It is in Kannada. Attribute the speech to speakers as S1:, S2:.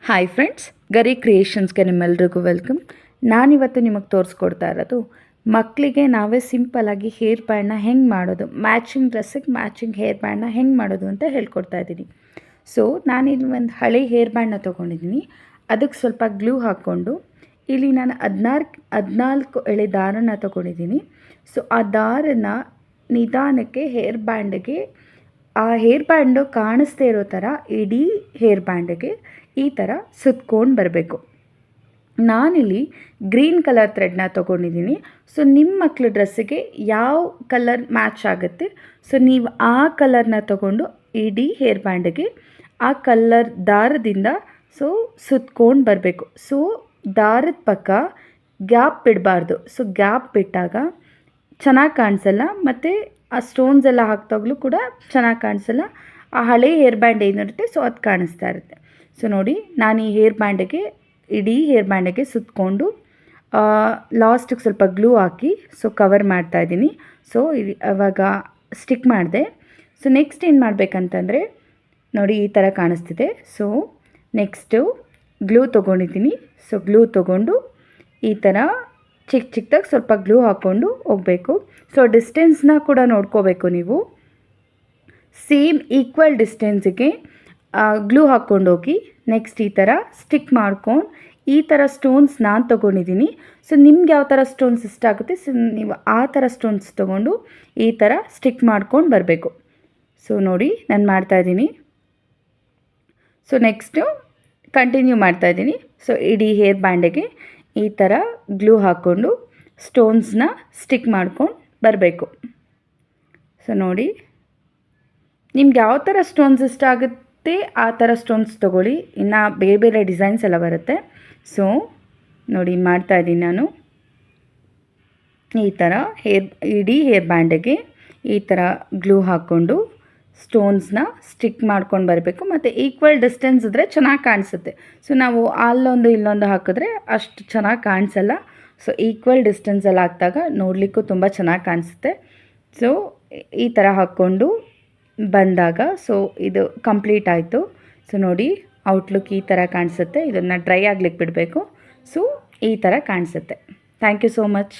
S1: ಹಾಯ್ ಫ್ರೆಂಡ್ಸ್, ಗರಿ ಕ್ರಿಯೇಷನ್ಸ್ಗೆ ನಿಮ್ಮೆಲ್ರಿಗೂ ವೆಲ್ಕಮ್. ನಾನಿವತ್ತು ನಿಮಗೆ ತೋರಿಸ್ಕೊಡ್ತಾ ಇರೋದು ಮಕ್ಕಳಿಗೆ ನಾವೇ ಸಿಂಪಲ್ಲಾಗಿ ಹೇರ್ ಬ್ಯಾಂಡ್ನ ಹೆಂಗೆ ಮಾಡೋದು, ಮ್ಯಾಚಿಂಗ್ ಡ್ರೆಸ್ಸಿಗೆ ಮ್ಯಾಚಿಂಗ್ ಹೇರ್ ಬ್ಯಾಂಡ್ನ ಹೆಂಗೆ ಮಾಡೋದು ಅಂತ ಹೇಳ್ಕೊಡ್ತಾ ಇದ್ದೀನಿ. ಸೊ ನಾನಿಲ್ಲಿ ಒಂದು ಹಳೆ ಹೇರ್ ಬ್ಯಾಂಡ್ನ ತೊಗೊಂಡಿದ್ದೀನಿ. ಅದಕ್ಕೆ ಸ್ವಲ್ಪ ಗ್ಲೂ ಹಾಕ್ಕೊಂಡು ಇಲ್ಲಿ ನಾನು 14 ಎಳೆ ದಾರನ ತೊಗೊಂಡಿದ್ದೀನಿ. ಸೊ ಆ ದಾರನ ನಿಧಾನಕ್ಕೆ ಹೇರ್ ಬ್ಯಾಂಡ್ಗೆ, ಆ ಹೇರ್ ಬ್ಯಾಂಡು ಕಾಣಿಸ್ದೇ ಇರೋ ಥರ ಇಡೀ ಹೇರ್ ಬ್ಯಾಂಡ್ಗೆ ಈ ಥರ ಸುತ್ಕೊಂಡು ಬರಬೇಕು. ನಾನಿಲ್ಲಿ ಗ್ರೀನ್ ಕಲರ್ ಥ್ರೆಡ್ನ ತೊಗೊಂಡಿದ್ದೀನಿ. ಸೊ ನಿಮ್ಮ ಮಕ್ಕಳ ಡ್ರೆಸ್ಸಿಗೆ ಯಾವ ಕಲರ್ ಮ್ಯಾಚ್ ಆಗುತ್ತೆ, ಸೊ ನೀವು ಆ ಕಲರ್ನ ತೊಗೊಂಡು ಇಡೀ ಹೇರ್ ಬ್ಯಾಂಡ್ಗೆ ಆ ಕಲರ್ ದಾರದಿಂದ ಸುತ್ಕೊಂಡು ಬರಬೇಕು. ಸೊ ದಾರದ ಪಕ್ಕ ಗ್ಯಾಪ್ ಬಿಡಬಾರ್ದು. ಸೊ ಗ್ಯಾಪ್ ಬಿಟ್ಟಾಗ ಚೆನ್ನಾಗಿ ಕಾಣಿಸಲ್ಲ, ಮತ್ತು ಆ ಸ್ಟೋನ್ಸ್ ಎಲ್ಲ ಹಾಕ್ದಾಗಲೂ ಕೂಡ ಚೆನ್ನಾಗಿ ಕಾಣಿಸಲ್ಲ. ಆ ಹಳೆ ಹೇರ್ ಬ್ಯಾಂಡ್ ಏನಿರುತ್ತೆ ಸೊ ಅದು ಕಾಣಿಸ್ತಾ ಇರುತ್ತೆ. ಸೊ ನೋಡಿ, ನಾನು ಈ ಹೇರ್ ಬ್ಯಾಂಡಿಗೆ, ಇಡೀ ಹೇರ್ ಬ್ಯಾಂಡಿಗೆ ಸುತ್ತಕೊಂಡು ಲಾಸ್ಟಿಗೆ ಸ್ವಲ್ಪ ಗ್ಲೂ ಹಾಕಿ ಕವರ್ ಮಾಡ್ತಾಯಿದ್ದೀನಿ. ಸೊ ಅವಾಗ ಸ್ಟಿಕ್ ಮಾಡಿದೆ. ಸೊ ನೆಕ್ಸ್ಟ್ ಏನು ಮಾಡಬೇಕಂತಂದರೆ ನೋಡಿ, ಈ ಥರ ಕಾಣಿಸ್ತಿದೆ. ಸೊ ನೆಕ್ಸ್ಟು ಗ್ಲೂ ತೊಗೊಂಡಿದ್ದೀನಿ. ಸೊ ಗ್ಲೂ ತೊಗೊಂಡು ಈ ಥರ ಚಿಕ್ಕದಾಗಿ ಸ್ವಲ್ಪ ಗ್ಲೂ ಹಾಕ್ಕೊಂಡು ಹೋಗಬೇಕು. ಸೊ ಡಿಸ್ಟೆನ್ಸ್ನ ಕೂಡ ನೋಡ್ಕೋಬೇಕು ನೀವು. ಸೇಮ್ ಈಕ್ವಲ್ ಡಿಸ್ಟೆನ್ಸಿಗೆ ಗ್ಲೂ ಹಾಕ್ಕೊಂಡು ಹೋಗಿ ನೆಕ್ಸ್ಟ್ ಈ ಥರ ಸ್ಟಿಕ್ ಮಾಡ್ಕೊಂಡು, ಈ ಥರ ಸ್ಟೋನ್ಸ್ ನಾನು ತೊಗೊಂಡಿದ್ದೀನಿ. ಸೊ ನಿಮ್ಗೆ ಯಾವ ಥರ ಸ್ಟೋನ್ಸ್ ಇಷ್ಟ ಆಗುತ್ತೆ, ಸೊ ನೀವು ಆ ಥರ ಸ್ಟೋನ್ಸ್ ತೊಗೊಂಡು ಈ ಥರ ಸ್ಟಿಕ್ ಮಾಡ್ಕೊಂಡು ಬರಬೇಕು. ಸೊ ನೋಡಿ, ನಾನು ಮಾಡ್ತಾಯಿದ್ದೀನಿ. ಸೊ ನೆಕ್ಸ್ಟು ಕಂಟಿನ್ಯೂ ಮಾಡ್ತಾಯಿದ್ದೀನಿ. ಸೊ ಇಡೀ ಹೇರ್ ಬ್ಯಾಂಡಿಗೆ ಈ ಥರ ಗ್ಲೂ ಹಾಕ್ಕೊಂಡು ಸ್ಟೋನ್ಸ್ನ ಸ್ಟಿಕ್ ಮಾಡ್ಕೊಂಡು ಬರಬೇಕು. ಸೊ ನೋಡಿ, ನಿಮ್ಗೆ ಯಾವ ಥರ ಸ್ಟೋನ್ಸ್ ಇಷ್ಟ ಆಗುತ್ತೆ ಆ ಥರ ಸ್ಟೋನ್ಸ್ ತೊಗೊಳ್ಳಿ. ಇನ್ನು ಬೇರೆ ಬೇರೆ ಡಿಸೈನ್ಸ್ ಎಲ್ಲ ಬರುತ್ತೆ. ಸೊ ನೋಡಿ, ಮಾಡ್ತಾಯಿದ್ದೀನಿ ನಾನು. ಈ ಥರ ಇಡೀ ಹೇರ್ ಬ್ಯಾಂಡಿಗೆ ಈ ಥರ ಗ್ಲೂ ಹಾಕ್ಕೊಂಡು ಸ್ಟೋನ್ಸ್ನ ಸ್ಟಿಕ್ ಮಾಡ್ಕೊಂಡು ಬರಬೇಕು. ಮತ್ತು ಈಕ್ವಲ್ ಡಿಸ್ಟೆನ್ಸ್ ಇದ್ದರೆ ಚೆನ್ನಾಗಿ ಕಾಣಿಸುತ್ತೆ. ಸೊ ನಾವು ಅಲ್ಲೊಂದು ಇಲ್ಲೊಂದು ಹಾಕಿದ್ರೆ ಅಷ್ಟು ಚೆನ್ನಾಗಿ ಕಾಣಿಸಲ್ಲ. ಸೊ ಈಕ್ವಲ್ ಡಿಸ್ಟೆನ್ಸಲ್ಲಿ ಹಾಕಿದಾಗ ನೋಡಲಿಕ್ಕೂ ತುಂಬ ಚೆನ್ನಾಗಿ ಕಾಣಿಸುತ್ತೆ. ಸೊ ಈ ಥರ ಹಾಕ್ಕೊಂಡು ಬಂದಾಗ ಸೊ ಇದು ಕಂಪ್ಲೀಟ್ ಆಯಿತು. ಸೊ ನೋಡಿ, ಔಟ್ಲುಕ್ ಈ ಥರ ಕಾಣಿಸುತ್ತೆ. ಇದನ್ನು ಡ್ರೈ ಆಗ್ಲಿಕ್ಕೆ ಬಿಡಬೇಕು. ಸೊ ಈ ಥರ ಕಾಣಿಸುತ್ತೆ. Thank you so much.